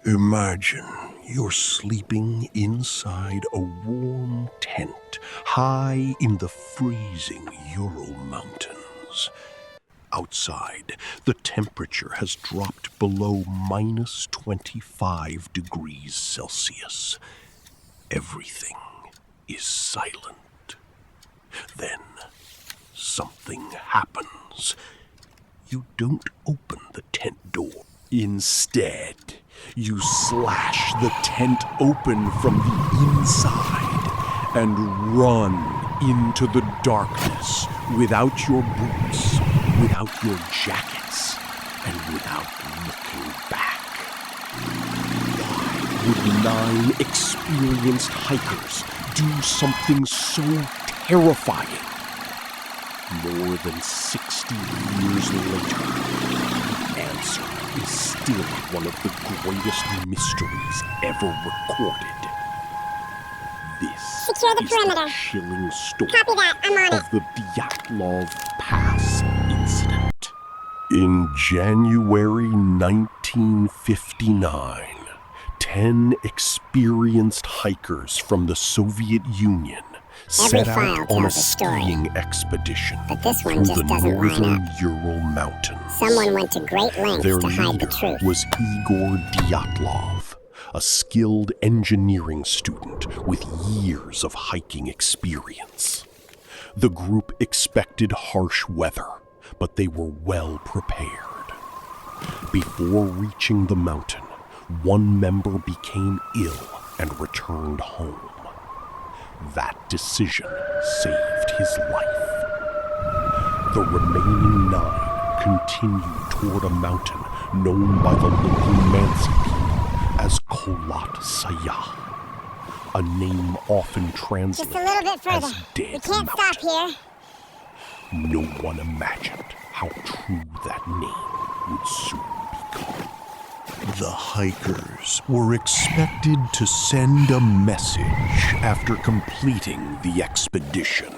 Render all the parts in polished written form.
Imagine you're sleeping inside a warm tent high in the freezing Ural Mountains. Outside, the temperature has dropped below minus 25 degrees Celsius. Everything is silent. Then, something happens. You don't open the tent door. Instead, you slash the tent open from the inside and run into the darkness without your boots, without your jackets, and without looking back. Why would 9 experienced hikers do something so terrifying? More than 60 years later, the answer is still one of the greatest mysteries ever recorded. This Secure the is perimeter. the chilling story Copy that, I'm on it. of the Dyatlov Pass incident. In January 1959, 10 experienced hikers from the Soviet Union set out on a skiing expedition but this one through just the doesn't line northern up. Ural Mountains. Someone went to great lengths Their to hide the leader truth. was Igor Dyatlov, a skilled engineering student with years of hiking experience. The group expected harsh weather, but they were well prepared. Before reaching the mountain, one member became ill and returned home. That decision saved his life. The remaining 9 continued toward a mountain known by the local Mansi people as Kholat Sayah, a name often translated Just a little bit further. as Dead We can't Mountain. stop here. No one imagined how true that name would soon become. The hikers were expected to send a message after completing the expedition.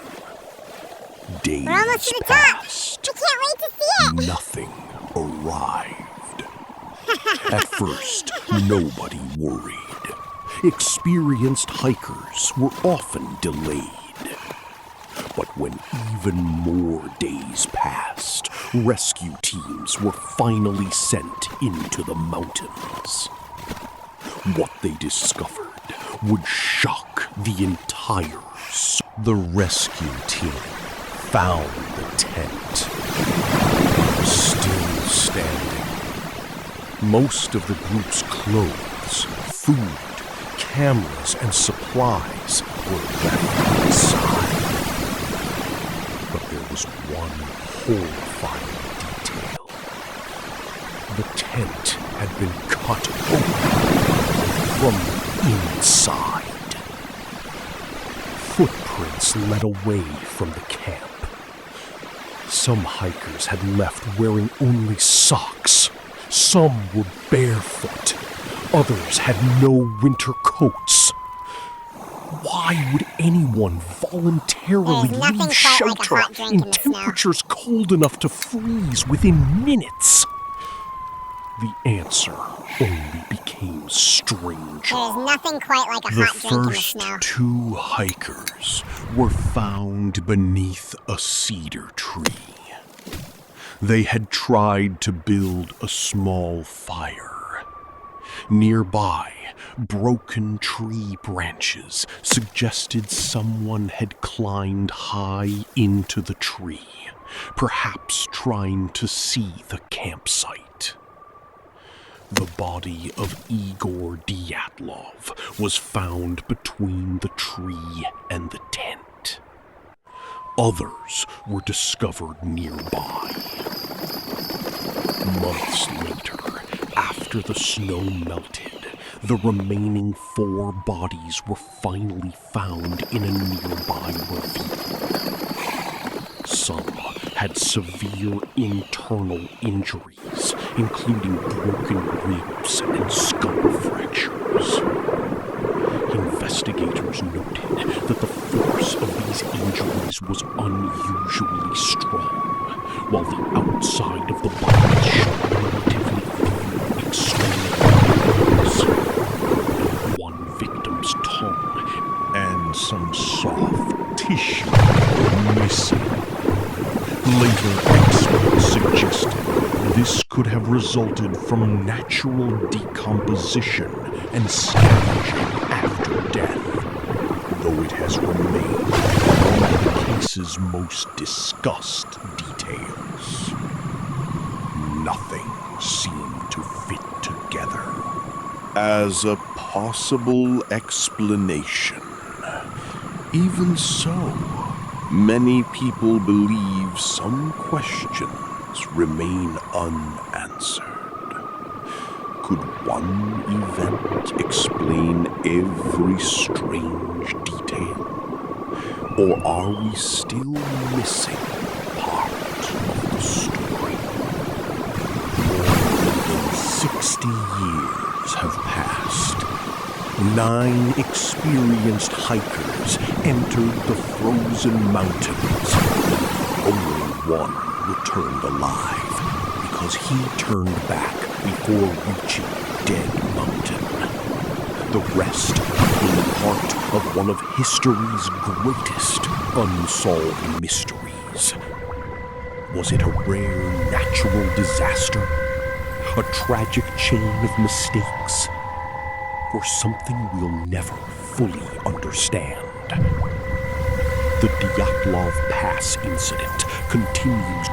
Days We're almost to the top. passed. I can't wait to see it. Nothing arrived. At first, nobody worried. Experienced hikers were often delayed. But when even more days passed, rescue teams were finally sent into the mountains. What they discovered would shock the entire The rescue team found the tent, still standing. Most of the group's clothes, food, cameras, and supplies were left inside. But there was one horrifying detail. The tent had been cut open from the inside. Footprints led away from the camp. Some hikers had left wearing only socks. Some were barefoot. Others had no winter coats. Why would anyone voluntarily There's nothing leave quite like a shelter hot drink in in the snow. temperatures cold enough to freeze within minutes? The answer only became stranger. There's nothing quite like a The hot drink in the first snow. 2 hikers were found beneath a cedar tree. They had tried to build a small fire. Nearby, broken tree branches suggested someone had climbed high into the tree, perhaps trying to see the campsite. The body of Igor Dyatlov was found between the tree and the tent. Others were discovered nearby. Months later, after the snow melted, the remaining 4 bodies were finally found in a nearby ravine. Some had severe internal injuries, including broken ribs and skull fractures. Investigators noted that the force of these injuries was unusually strong, while the outside of the bodies showed relatively few external wounds. Later experts suggested this could have resulted from natural decomposition and scavenging after death, though it has remained one of the case's most discussed details. Nothing seemed to fit together. As a possible explanation, even so, many people believe some questions remain unanswered. Could one event explain every strange detail? Or are we still missing part of the story? More than 60 years have passed. 9 experienced hikers entered the frozen mountains. Only one returned alive because he turned back before reaching Dead Mountain. The rest became part of one of history's greatest unsolved mysteries. Was it a rare natural disaster? A tragic chain of mistakes? Or something we'll never fully understand? The Dyatlov Pass incident continues